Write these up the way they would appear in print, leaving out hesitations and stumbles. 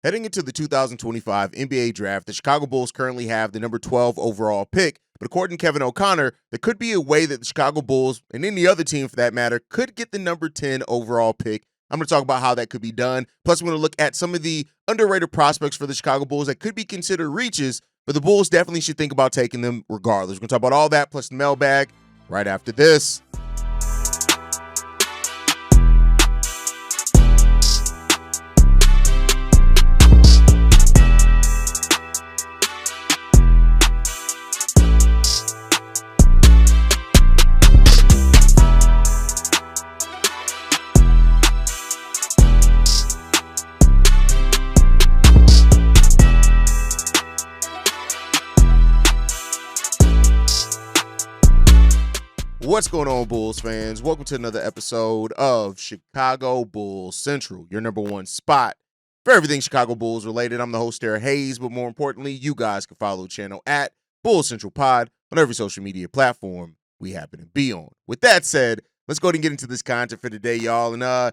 Heading into the 2025 NBA draft, the Chicago Bulls currently have the number 12 overall pick. But according to Kevin O'Connor, there could be a way that the Chicago Bulls, and any other team for that matter, could get the number 10 overall pick. I'm going to talk about how that could be done. Plus, we're going to look at some of the underrated prospects for the Chicago Bulls that could be considered reaches, but the Bulls definitely should think about taking them regardless. We're going to talk about all that, plus the mailbag, right after this. What's going on, Bulls fans? Welcome to another episode of Chicago Bulls Central, your number one spot for everything Chicago Bulls related. I'm the host, Derek Hayes, but more importantly, you guys can follow the channel at Bulls Central Pod on every social media platform we happen to be on. With that said, let's go ahead and get into this content for today, y'all. And I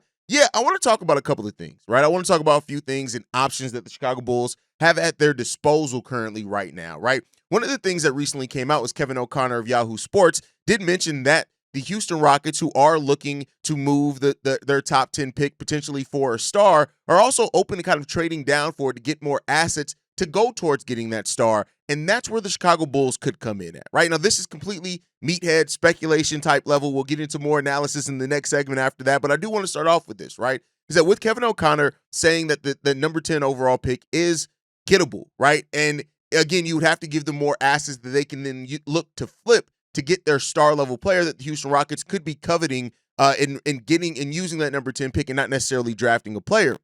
want to talk about a couple of things, right? I want to talk about a few things and options that the Chicago Bulls have at their disposal currently right now, right? One of the things that recently came out was Kevin O'Connor of Yahoo Sports did mention that the Houston Rockets, who are looking to move their top 10 pick potentially for a star, are also open to kind of trading down for it to get more assets to go towards getting that star. And that's where the Chicago Bulls could come in at, right? Now, this is completely meathead speculation type level. We'll get into more analysis in the next segment after that. But I do want to start off with this, right? Is that with Kevin O'Connor saying that the number 10 overall pick is gettable, right? And again, you would have to give them more assets that they can then look to flip to get their star level player that the Houston Rockets could be coveting in getting and using that number 10 pick and not necessarily drafting a player.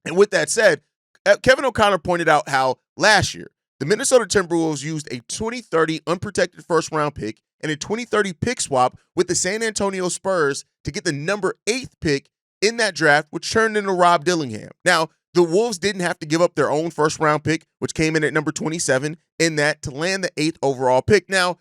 And with that said, Kevin O'Connor pointed out how last year the Minnesota Timberwolves used a 2030 unprotected first round pick and a 2030 pick swap with the San Antonio Spurs to get the number 8th pick in that draft, which turned into Rob Dillingham. Now, the Wolves didn't have to give up their own first round pick, which came in at number 27 in that to land the 8th overall pick. Now,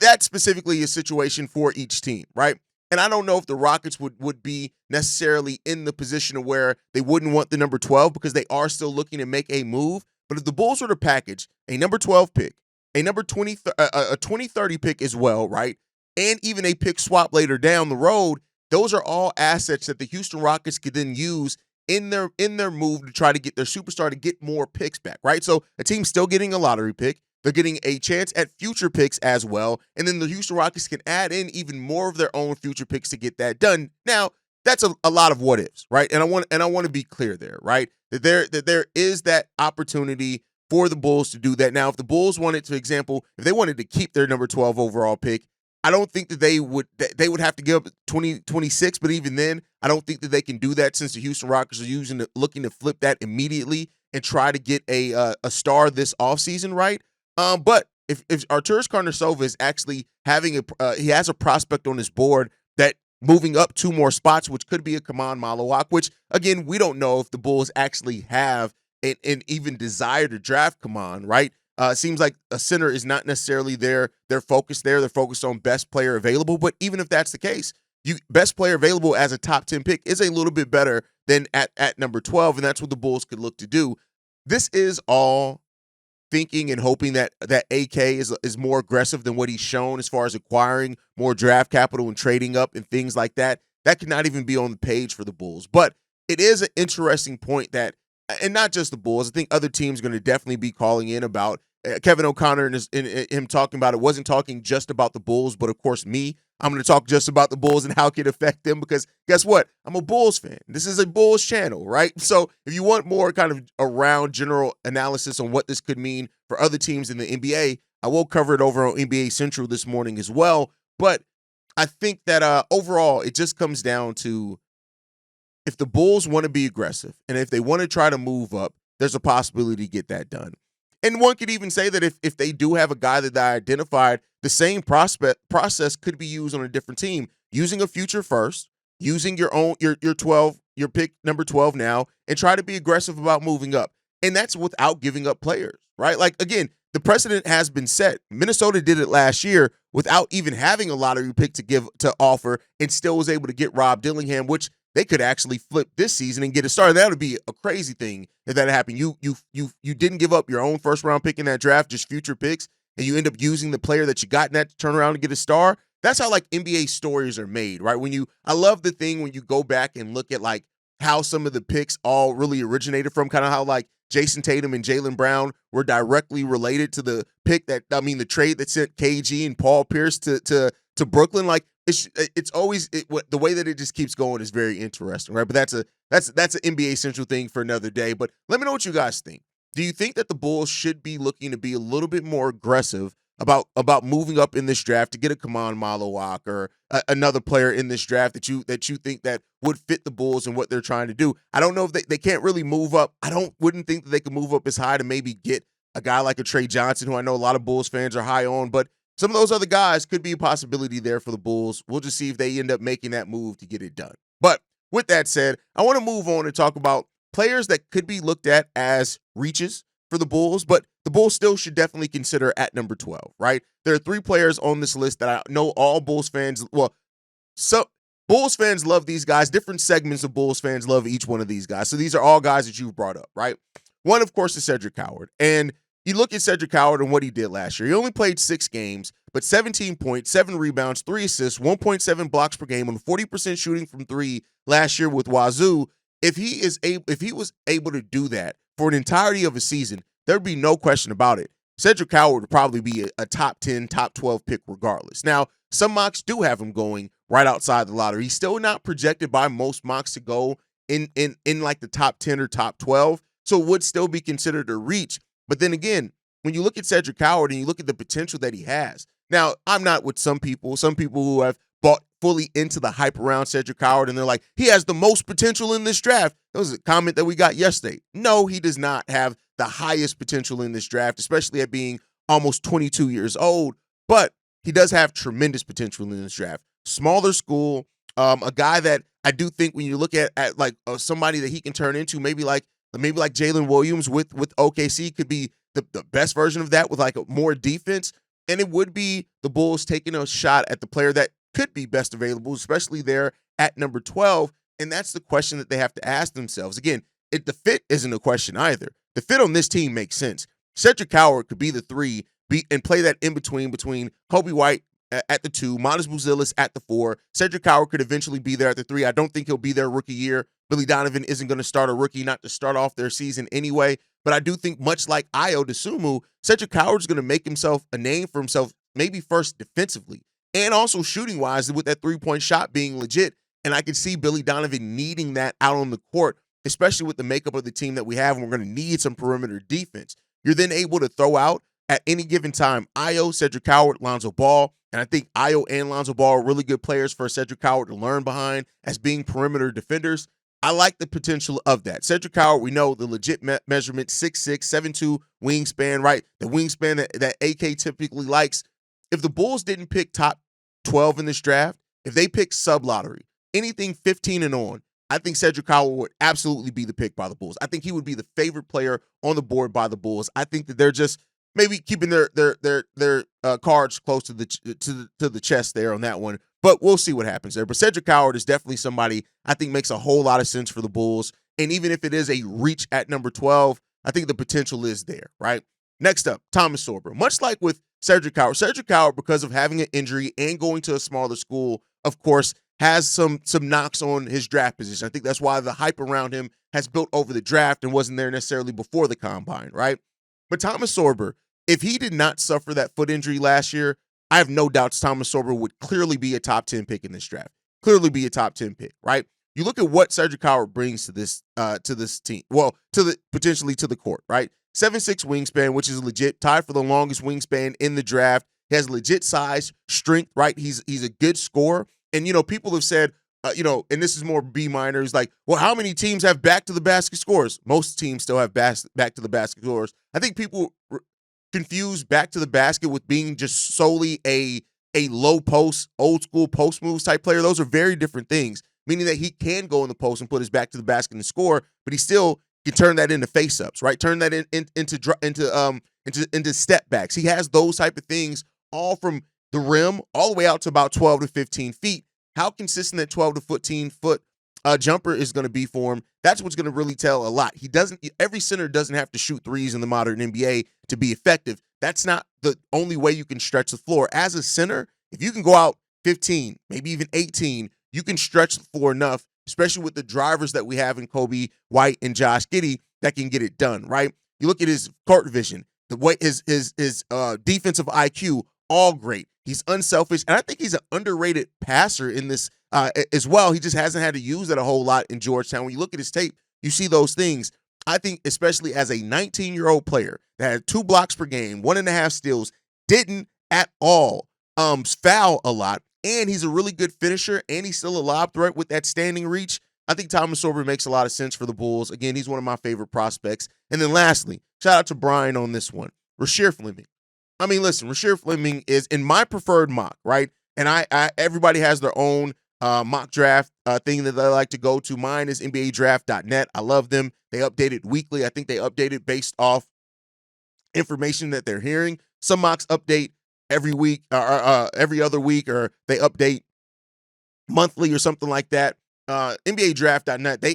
that's specifically a situation for each team, right? And I don't know if the Rockets would be necessarily in the position of where they wouldn't want the number 12 because they are still looking to make a move. But if the Bulls were to package a number 12 pick, a number 2030 pick as well, right? And even a pick swap later down the road, those are all assets that the Houston Rockets could then use in their move to try to get their superstar to get more picks back, right? So a team's still getting a lottery pick. They're getting a chance at future picks as well. And then the Houston Rockets can add in even more of their own future picks to get that done. Now, that's a lot of what ifs, right? And I want to be clear there, right? That there is that opportunity for the Bulls to do that. Now, if the Bulls wanted, for example, if they wanted to keep their number 12 overall pick, I don't think that they would have to give up 2026, but even then, I don't think that they can do that since the Houston Rockets are looking to flip that immediately and try to get a star this offseason, right? But if Arturas Karnisovas is actually having he has a prospect on his board that moving up 2 more spots, which could be a Kaman Malawak, which again, we don't know if the Bulls actually have an even desire to draft Kaman, right? It seems like a center is not necessarily their focus there. They're focused on best player available. But even if that's the case, best player available as a top 10 pick is a little bit better than at number 12, and that's what the Bulls could look to do. This is all thinking and hoping that AK is more aggressive than what he's shown as far as acquiring more draft capital and trading up and things like that. That could not even be on the page for the Bulls. But it is an interesting point that, and not just the Bulls, I think other teams are going to definitely be calling in about Kevin O'Connor and him talking about it. Wasn't talking just about the Bulls, but of course me. I'm going to talk just about the Bulls and how it could affect them because guess what? I'm a Bulls fan. This is a Bulls channel, right? So if you want more kind of around general analysis on what this could mean for other teams in the NBA, I will cover it over on NBA Central this morning as well. But I think that overall, it just comes down to if the Bulls want to be aggressive and if they want to try to move up, there's a possibility to get that done. And one could even say that if they do have a guy that they identified, the same process could be used on a different team, using a future first, using your pick number 12 now, and try to be aggressive about moving up. And that's without giving up players, right? Like, again, the precedent has been set. Minnesota did it last year without even having a lottery pick to offer and still was able to get Rob Dillingham, which they could actually flip this season and get a start. That would be a crazy thing if that happened. You didn't give up your own first round pick in that draft, just future picks, and you end up using the player that you got in that to turn around and get a star. That's how like NBA stories are made, right? I love the thing when you go back and look at like how some of the picks all really originated from, kind of how like Jason Tatum and Jaylen Brown were directly related to the the trade that sent KG and Paul Pierce to Brooklyn. Like it's always the way that it just keeps going is very interesting, right? But that's an NBA Central thing for another day. But let me know what you guys think. Do you think that the Bulls should be looking to be a little bit more aggressive about moving up in this draft to get a Kaman Malawak or another player in this draft that you think that would fit the Bulls and what they're trying to do? I don't know if they can't really move up. Wouldn't think that they could move up as high to maybe get a guy like a Trey Johnson, who I know a lot of Bulls fans are high on, but some of those other guys could be a possibility there for the Bulls. We'll just see if they end up making that move to get it done. But with that said, I want to move on and talk about players that could be looked at as reaches for the Bulls, but the Bulls still should definitely consider at number 12, right? There are 3 players on this list that I know all Bulls fans, Bulls fans love these guys. Different segments of Bulls fans love each one of these guys. So these are all guys that you've brought up, right? One, of course, is Cedric Coward. And you look at Cedric Coward and what he did last year. He only played 6 games, but 17 points, 7 rebounds, 3 assists, 1.7 blocks per game on 40% shooting from 3 last year with Wazoo. If he was able to do that for an entirety of a season, there'd be no question about it. Cedric Coward would probably be a top 10, top 12 pick regardless. Now, some mocks do have him going right outside the lottery. He's still not projected by most mocks to go in like the top 10 or top 12, so it would still be considered a reach. But then again, when you look at Cedric Coward and you look at the potential that he has, now I'm not with some people who have bought fully into the hype around Cedric Coward, and they're like, he has the most potential in this draft. That was a comment that we got yesterday. No, he does not have the highest potential in this draft, especially at being almost 22 years old, but he does have tremendous potential in this draft. Smaller school, a guy that I do think when you look at like somebody that he can turn into, maybe like Jalen Williams with OKC could be the best version of that with like more defense. And it would be the Bulls taking a shot at the player that could be best available, especially there at number 12. And that's the question that they have to ask themselves. Again, the fit isn't a question either. The fit on this team makes sense. Cedric Coward could be the 3 and play that in between Coby White at the 2, Modest Buzelis at the 4. Cedric Coward could eventually be there at the 3. I don't think he'll be there rookie year. Billy Donovan isn't going to start a rookie, not to start off their season anyway. But I do think, much like Ayo Dosunmu, Cedric Coward's going to make himself a name for himself, maybe first defensively and also shooting-wise with that 3-point shot being legit. And I can see Billy Donovan needing that out on the court, especially with the makeup of the team that we have, and we're going to need some perimeter defense. You're then able to throw out at any given time Ayo, Cedric Coward, Lonzo Ball, and I think Ayo and Lonzo Ball are really good players for Cedric Coward to learn behind as being perimeter defenders. I like the potential of that. Cedric Coward, we know the legit measurement, 6'6", 7'2", wingspan, right? The wingspan that AK typically likes. If the Bulls didn't pick top 12 in this draft, if they pick sub-lottery, anything 15 and on, I think Cedric Coward would absolutely be the pick by the Bulls. I think he would be the favorite player on the board by the Bulls. I think that they're just maybe keeping their cards close to the chest there on that one. But we'll see what happens there. But Cedric Coward is definitely somebody I think makes a whole lot of sense for the Bulls. And even if it is a reach at number 12, I think the potential is there, right? Next up, Thomas Sorber. Much like with Cedric Coward, because of having an injury and going to a smaller school, of course, has some knocks on his draft position. I think that's why the hype around him has built over the draft and wasn't there necessarily before the combine, right? But Thomas Sorber, if he did not suffer that foot injury last year, I have no doubts Thomas Sorber would clearly be a top 10 pick in this draft. Clearly be a top 10 pick, right? You look at what Cedric Coward brings to this team. Well, potentially to the court, right? 7'6" wingspan, which is legit, tied for the longest wingspan in the draft. He has legit size, strength, right? He's a good scorer. And, people have said, and this is more B minors, like, well, how many teams have back to the basket scores? Most teams still have back to the basket scores. I think people confuse back to the basket with being just solely a low post, old school post moves type player. Those are very different things, meaning that he can go in the post and put his back to the basket and score, but he still can turn that into face ups, right? Turn that into step backs. He has those type of things all from the rim all the way out to about 12 to 15 feet. How consistent that 12 to 15 foot jumper is going to be for him. That's what's going to really tell a lot. Every center doesn't have to shoot threes in the modern NBA to be effective. That's not the only way you can stretch the floor. As a center, if you can go out 15, maybe even 18, you can stretch the floor enough, especially with the drivers that we have in Coby White and Josh Giddey, that can get it done, right? You look at his court vision, the way his defensive IQ, all great. He's unselfish, and I think he's an underrated passer in this as well. He just hasn't had to use it a whole lot in Georgetown. When you look at his tape, you see those things. I think especially as a 19-year-old player that had 2 blocks per game, 1.5 steals, didn't at all foul a lot, and he's a really good finisher, and he's still a lob threat with that standing reach. I think Thomas Sorber makes a lot of sense for the Bulls. Again, he's one of my favorite prospects. And then lastly, shout out to Brian on this one. Rasheer Fleming. I mean, listen, Rasheer Fleming is in my preferred mock, right? And I everybody has their own mock draft thing that they like to go to. Mine is NBADraft.net. I love them. They update it weekly. I think they update it based off information that they're hearing. Some mocks update every week or every other week, or they update monthly or something like that. NBADraft.net, they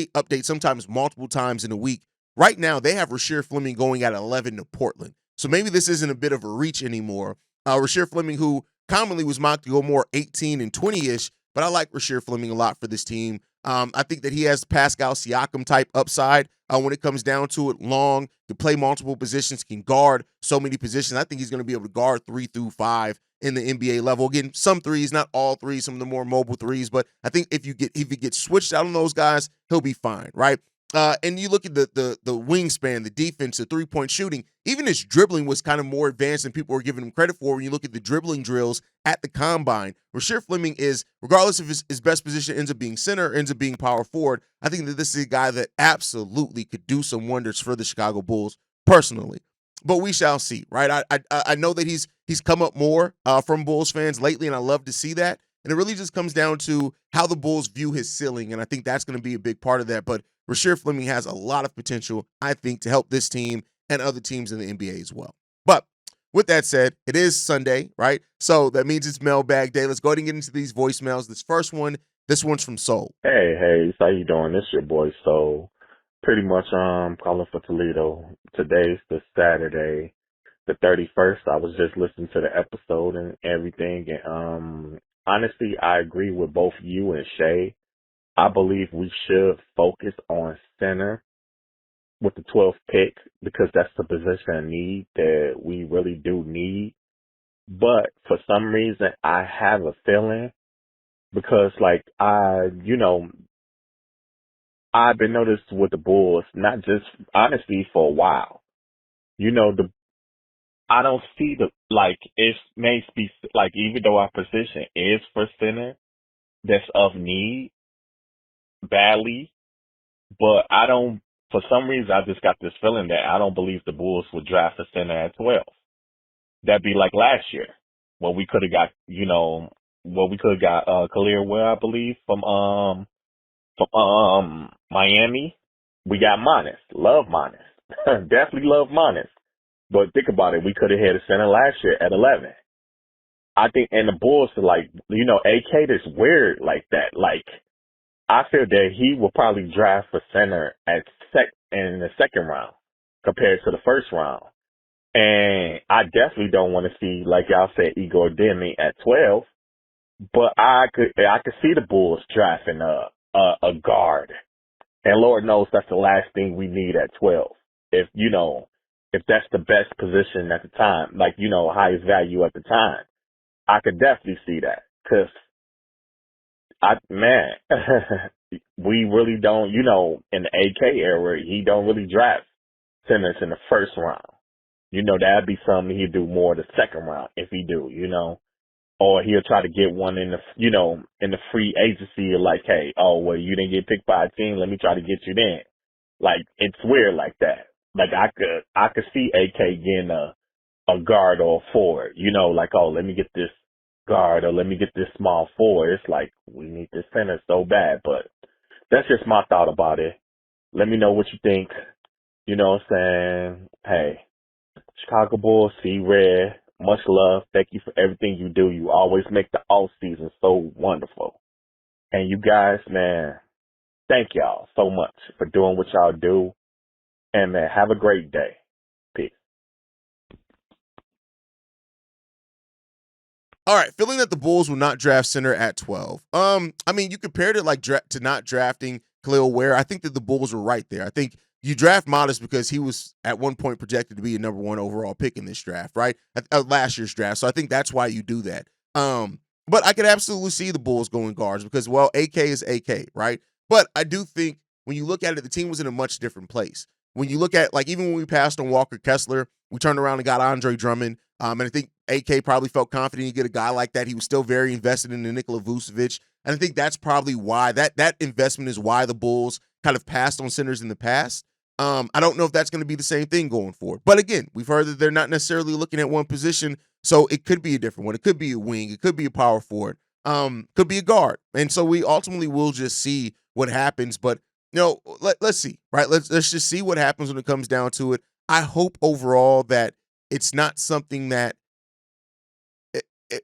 update sometimes multiple times in a week. Right now, they have Rasheer Fleming going at 11 to Portland. So maybe this isn't a bit of a reach anymore. Rasheer Fleming, who commonly was mocked to go more 18 and 20-ish, but I like Rasheer Fleming a lot for this team. I think that he has Pascal Siakam type upside when it comes down to it. Long, can play multiple positions, can guard so many positions. I think he's going to be able to guard 3 through 5 in the NBA level. Again, some threes, not all threes, some of the more mobile threes, but I think if he gets switched out on those guys, he'll be fine, right? And you look at the wingspan, the defense, the three-point shooting, even his dribbling was kind of more advanced than people were giving him credit for when you look at the dribbling drills at the combine. Rasheer Fleming is, regardless if his best position ends up being center, ends up being power forward, I think that this is a guy that absolutely could do some wonders for the Chicago Bulls personally. But we shall see, right? I know that he's come up more from Bulls fans lately, and I love to see that. And it really just comes down to how the Bulls view his ceiling, and I think that's going to be a big part of that. But Rasheer Fleming has a lot of potential, I think, to help this team and other teams in the NBA as well. But with that said, it is Sunday, right? So that means it's Mailbag Day. Let's go ahead and get into these voicemails. This one's from Soul. Hey, how you doing? This your boy Soul. Pretty much calling for Toledo. Today's the Saturday, the 31st. I was just listening to the episode and everything, and honestly, I agree with both you and Shay. I believe we should focus on center with the 12th pick because that's the position of need that we really do need. But for some reason, I have a feeling because, like, I've been noticed with the Bulls, not just honestly for a while. I don't see it may be like, even though our position is for center that's of need badly, but for some reason, I just got this feeling that I don't believe the Bulls would draft a center at 12. That'd be like last year, where we could have got, Khalil Ware, I believe, from Miami. We got Monis. Love Monis. Definitely love Monis. But think about it, we could have had a center last year at 11. I think, and the Bulls are like, AK is weird like that. Like, I feel that he will probably draft for center in the second round compared to the first round. And I definitely don't want to see, like y'all said, Igor Demi at 12. But I could see the Bulls drafting a guard. And Lord knows that's the last thing we need at 12. If that's the best position at the time, like, highest value at the time, I could definitely see that. Because we really don't, in the AK era, he don't really draft centers in the first round. That'd be something he'd do more the second round if he do, or he'll try to get one in the free agency, like, hey, well, you didn't get picked by a team, let me try to get you then. Like, it's weird like that. Like, I could see AK getting a guard or a forward, like, oh, let me get this guard or let me get this small forward. It's like, we need this center so bad, but that's just my thought about it. Let me know what you think. You know what I'm saying? Hey, Chicago Bulls, see red. Much love. Thank you for everything you do. You always make the offseason so wonderful. And you guys, man, thank y'all so much for doing what y'all do. And, man, have a great day. Peace. All right, feeling that the Bulls will not draft center at 12. I mean, you compared it like to not drafting Khalil Ware. I think that the Bulls were right there. I think you draft Modest because he was at one point projected to be a number 1 overall pick in this draft, right? Last year's draft. So I think that's why you do that. But I could absolutely see the Bulls going guards because, well, AK is AK, right? But I do think when you look at it, the team was in a much different place. When you look at, like, even when we passed on Walker Kessler, we turned around and got Andre Drummond. And I think AK probably felt confident he'd get a guy like that. He was still very invested in the Nikola Vucevic. And I think that's probably why that investment is why the Bulls kind of passed on centers in the past. I don't know if that's going to be the same thing going forward. But again, we've heard that they're not necessarily looking at one position, so it could be a different one. It could be a wing. It could be a power forward. Could be a guard. And so we ultimately will just see what happens. But, let's see, right? Let's just see what happens when it comes down to it. I hope overall that it's not something that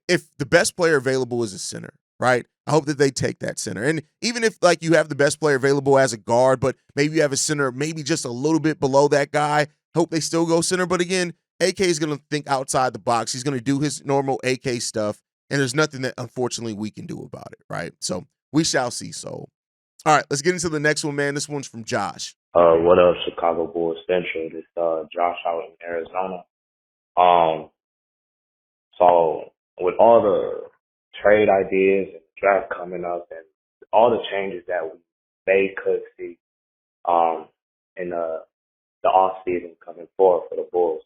if the best player available is a center, right? I hope that they take that center. And even if, like, you have the best player available as a guard, but maybe you have a center maybe just a little bit below that guy, hope they still go center. But again, AK is going to think outside the box. He's going to do his normal AK stuff, and there's nothing that, unfortunately, we can do about it, right? So we shall see. So, all right, let's get into the next one, man. This one's from Josh. What up, Chicago Bulls Central? This Josh out in Arizona. So with all the trade ideas and draft coming up and all the changes that we may could see in the offseason coming forward for the Bulls,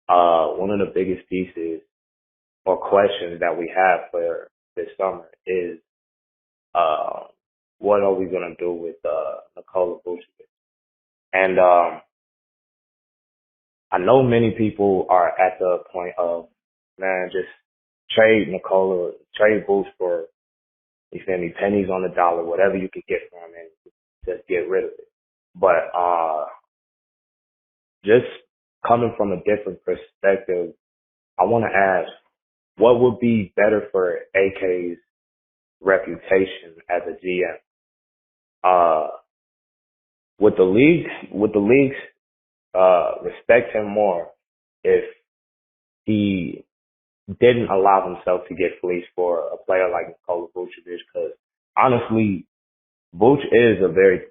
one of the biggest pieces or questions that we have for this summer is what are we going to do with Nikola Vucevic? And I know many people are at the point of, man, just trade Nikola, trade Boost for, you feel me, pennies on the dollar, whatever you could get from him, and just get rid of it. But just coming from a different perspective, I want to ask, what would be better for AK's reputation as a GM? Would the leagues respect him more if he didn't allow himself to get fleeced for a player like Nikola Vucevic? Because honestly, Vuce is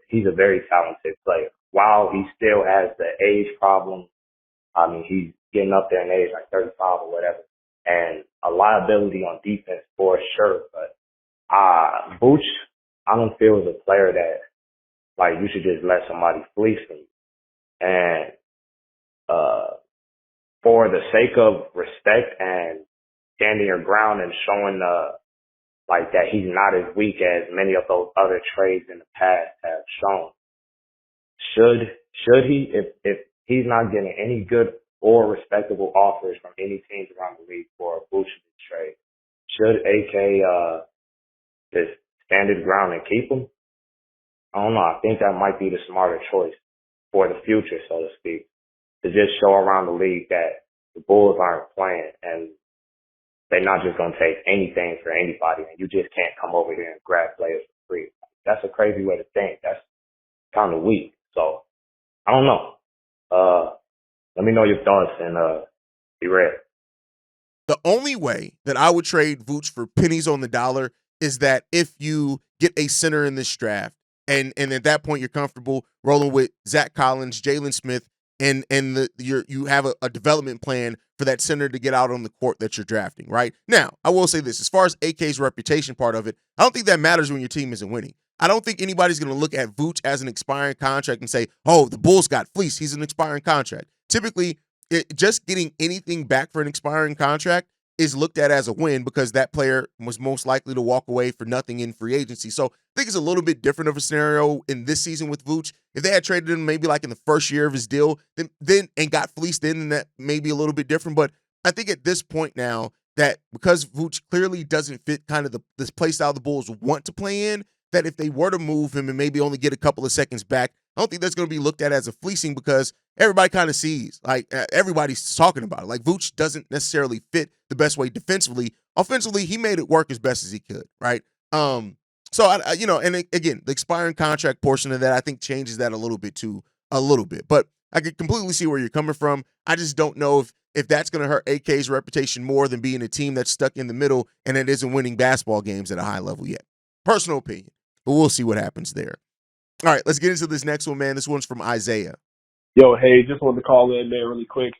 he's a very talented player. While he still has the age problem, I mean, he's getting up there in age, like 35 or whatever, and a liability on defense for sure. But Vuce, I don't feel is a player that, like, you should just let somebody fleece him. And for the sake of respect and standing your ground and showing like that he's not as weak as many of those other trades in the past have shown, should he, if he's not getting any good or respectable offers from any teams around the league for a Vucevic trade, should AK just stand his ground and keep him? I don't know. I think that might be the smarter choice for the future, so to speak, to just show around the league that the Bulls aren't playing and they're not just going to take anything for anybody, and you just can't come over here and grab players for free. That's a crazy way to think. That's kind of weak. So, I don't know. Let me know your thoughts and be ready. The only way that I would trade Vooch for pennies on the dollar is that if you get a center in this draft, and at that point you're comfortable rolling with Zach Collins, Jalen Smith, and you have a development plan for that center to get out on the court that you're drafting, right? Now, I will say this, as far as AK's reputation part of it, I don't think that matters when your team isn't winning. I don't think anybody's going to look at Vooch as an expiring contract and say, oh, the Bulls got fleeced, he's an expiring contract. Typically, just getting anything back for an expiring contract is looked at as a win because that player was most likely to walk away for nothing in free agency. So I think it's a little bit different of a scenario in this season with Vooch. If they had traded him maybe like in the first year of his deal, then and got fleeced then that may be a little bit different. But I think at this point now that because Vooch clearly doesn't fit kind of this play style the Bulls want to play in, that if they were to move him and maybe only get a couple of seconds back, I don't think that's going to be looked at as a fleecing because everybody kind of sees, like everybody's talking about it. Like Vooch doesn't necessarily fit the best way defensively. Offensively, he made it work as best as he could, right? So, again, the expiring contract portion of that, I think changes that a little bit too, a little bit. But I could completely see where you're coming from. I just don't know if that's going to hurt AK's reputation more than being a team that's stuck in the middle and it isn't winning basketball games at a high level yet. Personal opinion, but we'll see what happens there. All right, let's get into this next one, man. This one's from Isaiah. Yo, hey, just wanted to call in there really quick.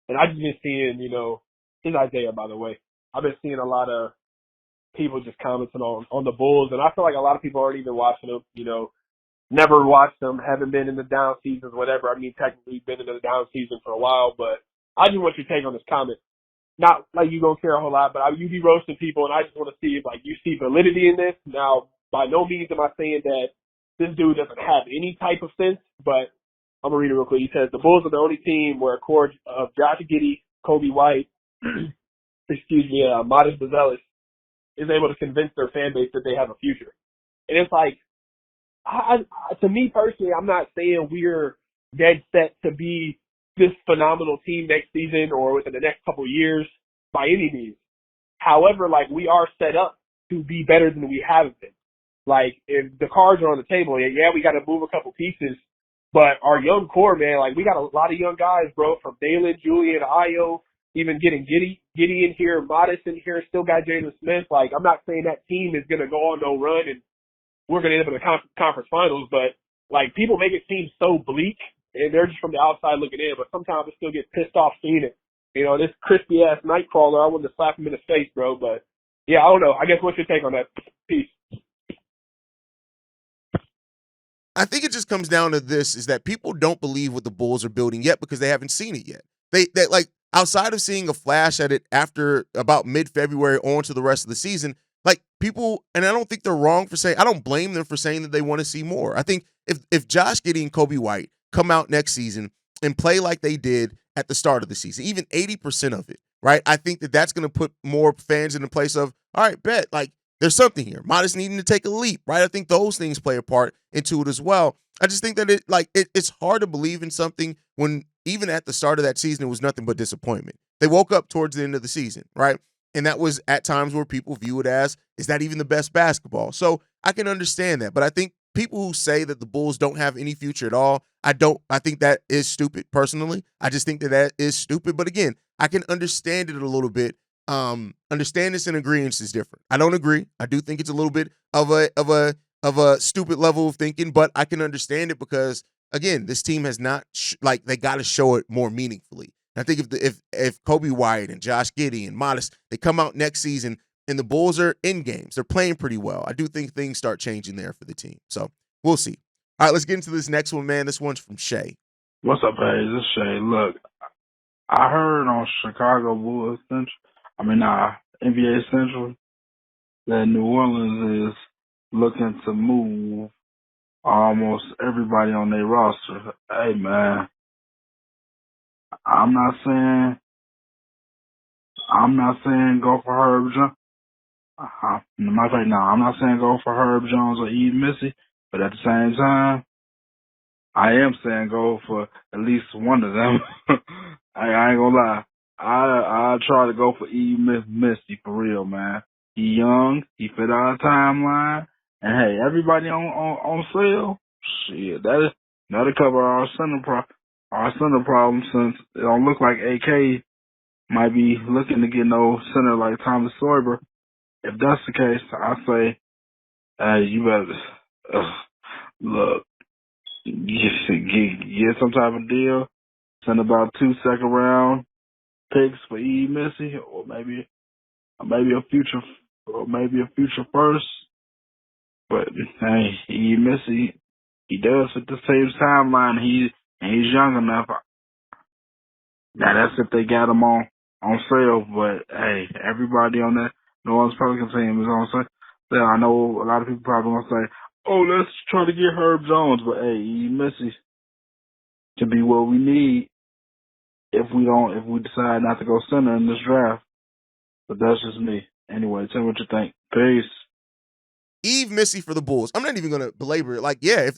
And I just been seeing, it's Isaiah, by the way. I've been seeing a lot of people just commenting on the Bulls, and I feel like a lot of people aren't even watching them, never watched them, haven't been in the down seasons, whatever. I mean, technically been in the down season for a while, but I just want your take on this comment. Not like you don't care a whole lot, but you be roasting people, and I just want to see if, you see validity in this. Now, by no means am I saying that this dude doesn't have any type of sense, but I'm going to read it real quick. He says, the Bulls are the only team where a core of Josh Giddey, Coby White, Modest Bazelis is able to convince their fan base that they have a future. And it's like, to me personally, I'm not saying we're dead set to be this phenomenal team next season or within the next couple of years by any means. However, we are set up to be better than we have been. If the cards are on the table, yeah, we got to move a couple pieces, but our young core, man, we got a lot of young guys, bro, from Dalen, Julian, Ayo, even getting Giddey in here, Modest in here, still got Jalen Smith. I'm not saying that team is going to go on no run and we're going to end up in the conference finals, but people make it seem so bleak and they're just from the outside looking in, but sometimes I still get pissed off seeing it. This crispy ass nightcrawler, I wanted to slap him in the face, bro, but yeah, I don't know. I guess what's your take on that? Peace. I think it just comes down to this, is that people don't believe what the Bulls are building yet because they haven't seen it yet. They outside of seeing a flash at it after about mid-February on to the rest of the season, people, and I don't think they're wrong for saying, I don't blame them for saying that they want to see more. I think if Josh Giddey and Coby White come out next season and play like they did at the start of the season, even 80% of it, right? I think that's going to put more fans in the place of, all right, bet, there's something here. Modest needing to take a leap, right? I think those things play a part into it as well. I just think that it's hard to believe in something when even at the start of that season, it was nothing but disappointment. They woke up towards the end of the season, right? And that was at times where people view it as, is that even the best basketball? So I can understand that. But I think people who say that the Bulls don't have any future at all, I think that is stupid personally. I just think that is stupid. But again, I can understand it a little bit. Understand this and agreeance is different. I don't agree. I do think it's a little bit of a stupid level of thinking, but I can understand it because again, this team has not they got to show it more meaningfully. And I think if Coby White and Josh Giddey and Modest, they come out next season and the Bulls are in games, they're playing pretty well. I do think things start changing there for the team. So we'll see. All right, let's get into this next one, man. This one's from Shay. What's up, Hayes? This is Shay. Look, I heard on Chicago Bulls NBA Central that New Orleans is looking to move almost everybody on their roster. Hey, man, I'm not saying go for Herb Jones. I'm not saying go for Herb Jones or Eve Missy, but at the same time, I am saying go for at least one of them. I ain't gonna lie. I try to go for Eve Missy for real, man. He young, he fit our timeline, and hey, everybody on sale, shit, that'll cover our center problem since it don't look like AK might be looking to get no center like Thomas Sorber. If that's the case, I say, hey, you better look, get some type of deal. Send about 2 second-round picks for E. Missy, or maybe a future first. But hey, E. Missy, he does fit the same timeline. He's young enough. Now that's if they got him on sale. But hey, everybody on that New Orleans Pelicans team is on sale. So I know a lot of people probably gonna say, "Oh, let's try to get Herb Jones," but hey, E. Missy to be what we need if we decide not to go center in this draft. But that's just me. Anyway, tell me what you think. Peace. Eve Missy for the Bulls. I'm not even going to belabor it.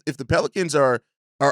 If the Pelicans are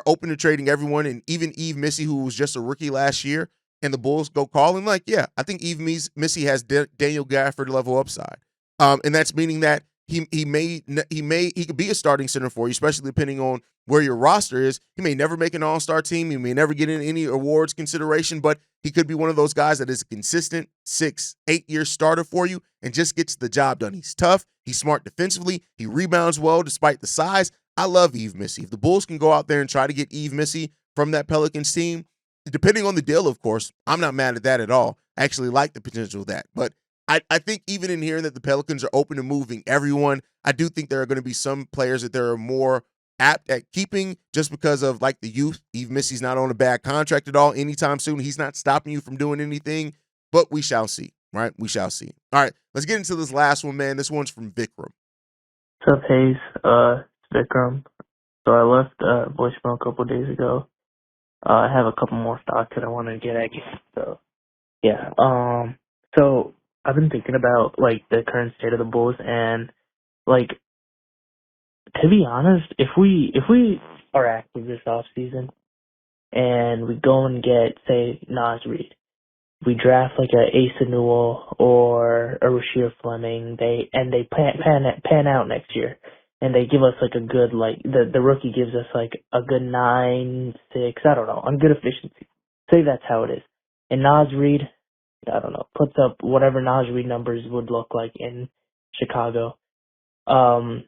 open to trading everyone, and even Eve Missy, who was just a rookie last year, and the Bulls go calling, I think Eve Missy has Daniel Gafford level upside. And that's meaning that he could be a starting center for you, especially depending on where your roster is. He may never make an all-star team. He may never get in any awards consideration, but he could be one of those guys that is a consistent 6-8 year starter for you and just gets the job done. He's tough. He's smart defensively. He rebounds well despite the size. I love Yves Missi. If the Bulls can go out there and try to get Yves Missi from that Pelicans team, depending on the deal, of course, I'm not mad at that at all. I actually like the potential of that. But I think even in hearing that the Pelicans are open to moving everyone, I do think there are going to be some players that they're more apt at keeping just because of like the youth. Yves Missi's not on a bad contract at all anytime soon. He's not stopping you from doing anything, but we shall see, right? We shall see. All right, let's get into this last one, man. This one's from Vicram. What's up, Hayes? It's Vicram. So I left voicemail a couple days ago. I have a couple more stocks that I want to get at. So, yeah. So I've been thinking about, like, the current state of the Bulls, and, like, to be honest, if we are active this offseason and we go and get, say, Naz Reid, we draft, like, a Asa Newell or a Rasheer Fleming, they pan out next year, and they give us, like, a good, like, the rookie gives us, like, a good 9-6, I don't know, on good efficiency. Say that's how it is. And Naz Reid, I don't know, puts up whatever Naz Reid numbers would look like in Chicago. And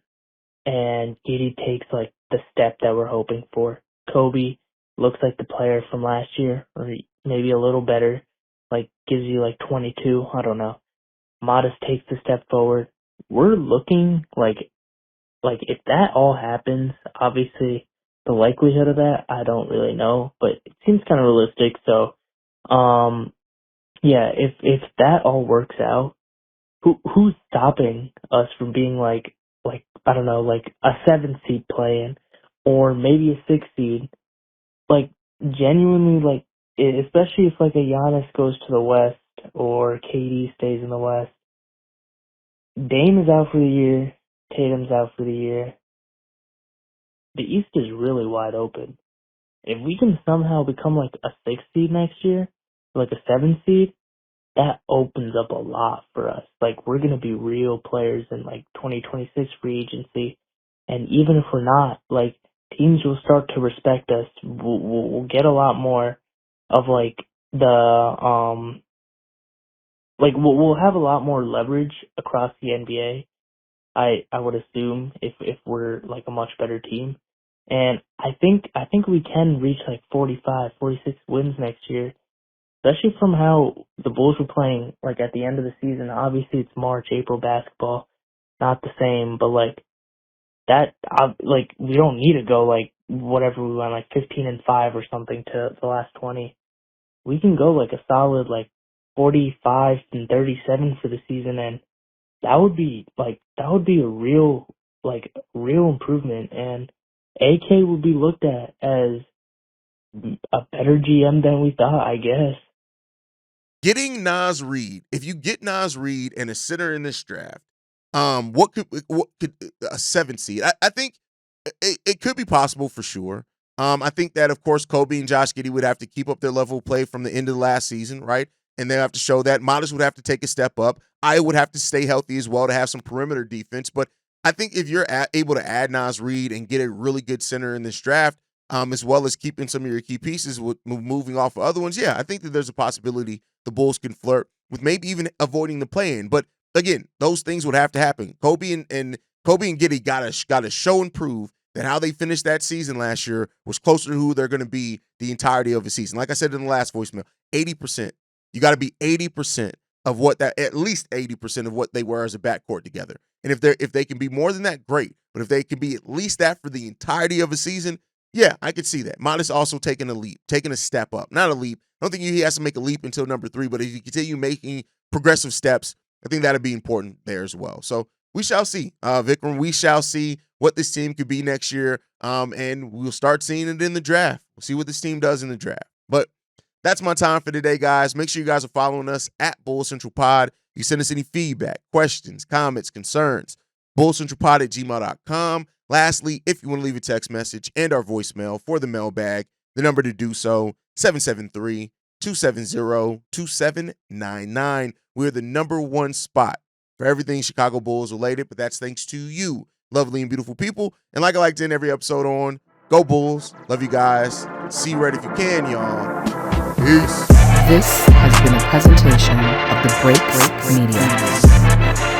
Giddey takes, like, the step that we're hoping for. Coby looks like the player from last year, or maybe a little better, like, gives you, like, 22, I don't know. Modest takes the step forward. We're looking like if that all happens, obviously the likelihood of that, I don't really know, but it seems kind of realistic. So, yeah, if that all works out, who's stopping us from being like I don't know, like a 7 seed play-in or maybe a 6 seed? Like, genuinely, like, especially if like a Giannis goes to the West or KD stays in the West. Dame is out for the year. Tatum's out for the year. The East is really wide open. If we can somehow become like a 6 seed next year, like a 7 seed, that opens up a lot for us. Like, we're going to be real players in like 2026 free agency. And even if we're not, like, teams will start to respect us. We'll get a lot more of like we'll have a lot more leverage across the NBA. I would assume if we're like a much better team. And I think we can reach like 45, 46 wins next year, especially from how the Bulls were playing like at the end of the season. Obviously it's March, April basketball, not the same, but like that, like, we don't need to go like whatever we went, like 15-5 or something to the last 20. We can go like a solid like 45-37 for the season, and that would be a real improvement, and AK would be looked at as a better GM than we thought, I guess. Getting Naz Reid, if you get Naz Reid and a center in this draft, what could a 7 seed? I think it could be possible for sure. I think that, of course, Coby and Josh Giddey would have to keep up their level of play from the end of the last season, right? And they have to show that. Modest would have to take a step up. I would have to stay healthy as well to have some perimeter defense. But I think if you're able to add Naz Reid and get a really good center in this draft, as well as keeping some of your key pieces with moving off of other ones, yeah, I think that there's a possibility the Bulls can flirt with maybe even avoiding the play-in. But again, those things would have to happen. Coby and Giddey got to show and prove that how they finished that season last year was closer to who they're going to be the entirety of the season. Like I said in the last voicemail, 80%. You got to be 80% of what that, at least 80% of what they were as a backcourt together. And if they can be more than that, great. But if they can be at least that for the entirety of a season, yeah, I could see that. Modest also taking a leap, taking a step up. Not a leap. I don't think he has to make a leap until number 3, but if you continue making progressive steps, I think that'd be important there as well. So we shall see, Vicram. We shall see what this team could be next year, and we'll start seeing it in the draft. We'll see what this team does in the draft. But that's my time for today, guys. Make sure you guys are following us at Bull Central Pod. You send us any feedback, questions, comments, concerns, bullcentralpod@gmail.com. Lastly, if you want to leave a text message and our voicemail for the mailbag, the number to do so, 773-270-2799. We're the #1 spot for everything Chicago Bulls related, but that's thanks to you, lovely and beautiful people. And like I like to end every episode on, go Bulls. Love you guys. See you right if you can, y'all. Peace. This has been a presentation of the Break Media.